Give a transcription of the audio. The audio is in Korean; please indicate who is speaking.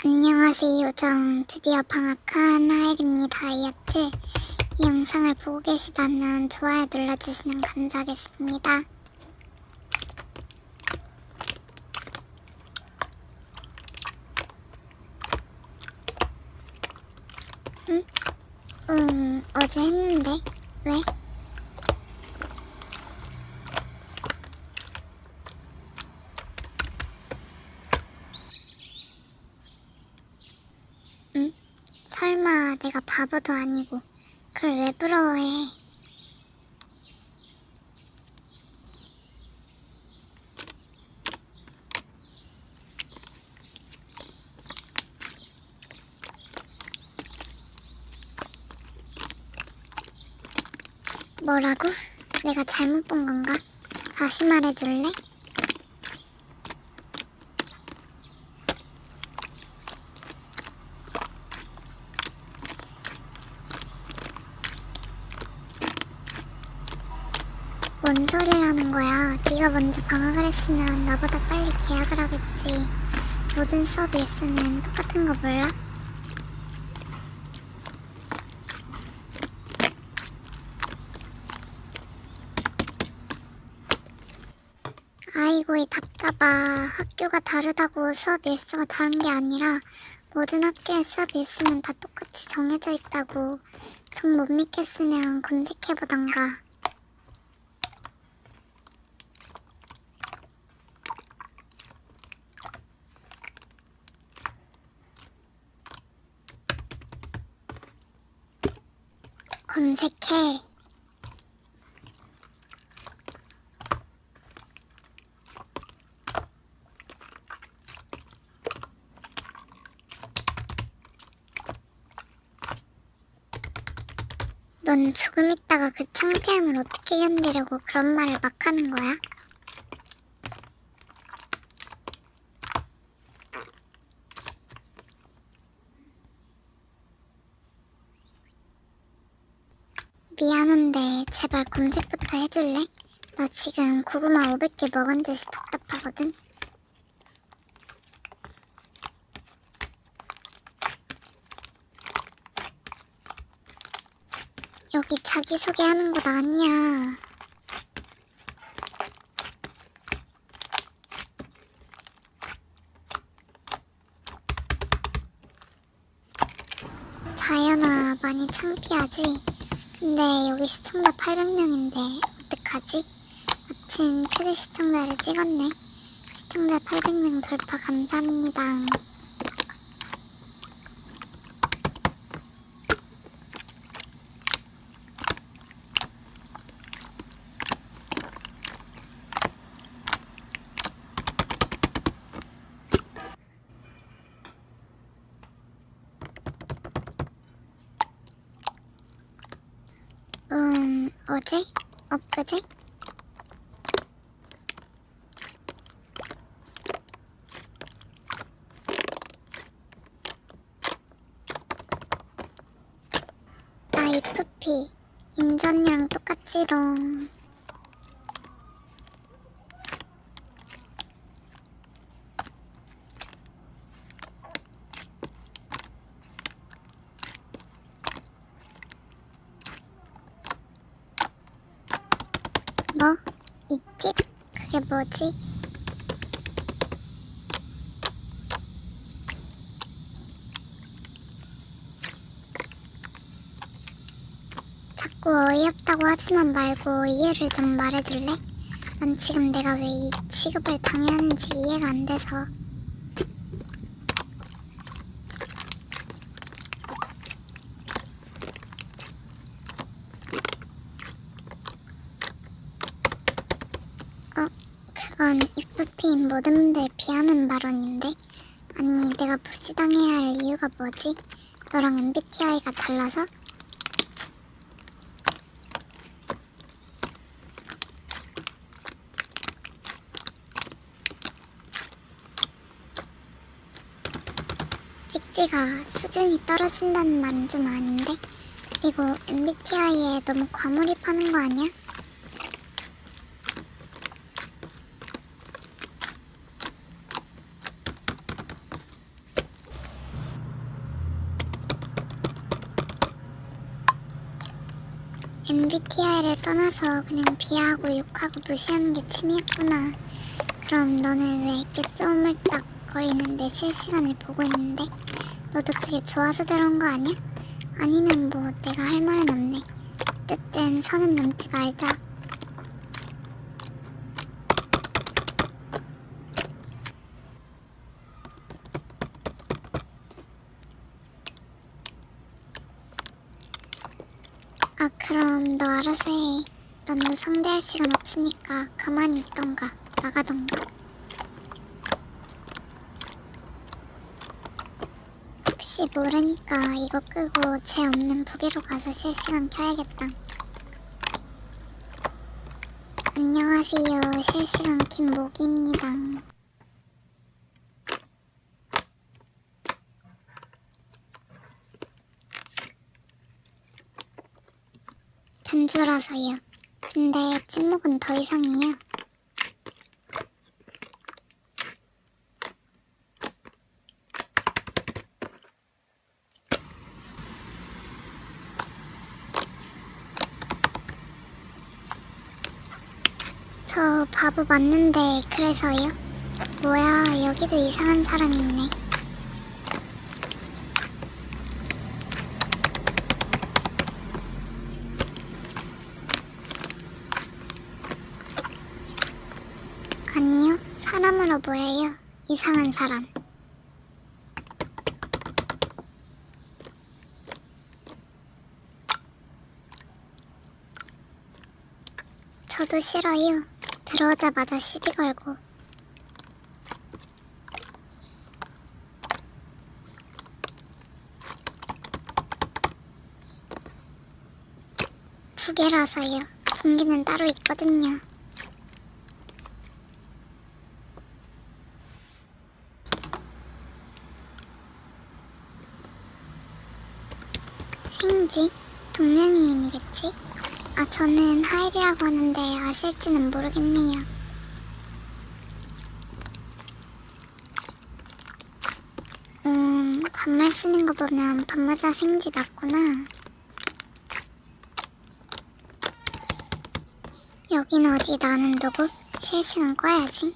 Speaker 1: 안녕하세요 요정. 드디어 방학한 하엘입니다. 다이어트. 이 영상을 보고 계시다면 좋아요 눌러주시면 감사하겠습니다. 어제 했는데 왜? 응? 설마 내가 바보도 아니고 그걸 왜 부러워해? 뭐라고? 내가 잘못 본 건가? 다시 말해줄래? 뭔 소리라는 거야. 네가 먼저 방학을 했으면 나보다 빨리 계약을 하겠지. 모든 수업 일수는 똑같은 거 몰라? 아이고 이 답답아. 학교가 다르다고 수업 일수가 다른 게 아니라 모든 학교의 수업 일수는 다 똑같이 정해져 있다고. 정 못 믿겠으면 검색해보던가. 검색해. 넌 조금 있다가 그 창피함을 어떻게 견디려고 그런 말을 막 하는 거야? 미안한데 제발 검색부터 해줄래? 나 지금 고구마 500개 먹은 듯이 답답하거든? 여기 자기소개하는 곳 아니야. 다현아, 많이 창피하지? 근데 여기 시청자 800명인데 어떡하지? 마침 최대 시청자를 찍었네. 시청자 800명 돌파 감사합니다. 어제? 엊그제? 나 FP 인전이랑 똑같지롱. 뭐? 이 팁? 그게 뭐지? 자꾸 어이없다고 하지만 말고 이유를 좀 말해줄래? 난 지금 내가 왜 이 취급을 당해야 하는지 이해가 안 돼서. 그건 FP인 모든 분들 비하는 발언인데? 아니 내가 무시당해야 할 이유가 뭐지? 너랑 MBTI가 달라서? 찍찍아 수준이 떨어진다는 말은 좀 아닌데? 그리고 MBTI에 너무 과몰입하는 거 아니야? MBTI를 떠나서 그냥 비하하고 욕하고 무시하는 게 취미였구나. 그럼 너는 왜 이렇게 쪼물딱거리는 내 실시간을 보고 있는데? 너도 그게 좋아서 들어온 거 아니야? 아니면 뭐 내가 할 말은 없네. 어쨌든 선은 넘지 말자. 아, 그럼 너 알아서 해. 난 너 상대할 시간 없으니까 가만히 있던가 나가던가. 혹시 모르니까 이거 끄고 쟤 없는 부기로 가서 실시간 켜야겠다. 안녕하세요. 실시간 김모기입니다. 변조라서요. 근데 찐목은 더 이상해요. 저 바보 맞는데 그래서요? 뭐야, 여기도 이상한 사람 있네. 아니요, 사람으로 보여요. 이상한 사람. 저도 싫어요. 들어오자마자 시비 걸고. 두 개라서요. 동기는 따로 있거든요. 생지? 동명이인이겠지? 아, 저는 하일이라고 하는데 아실지는 모르겠네요. 반말 쓰는 거 보면 반모자 생지 맞구나. 여긴 어디, 나는 누구? 실시간 꺼야지.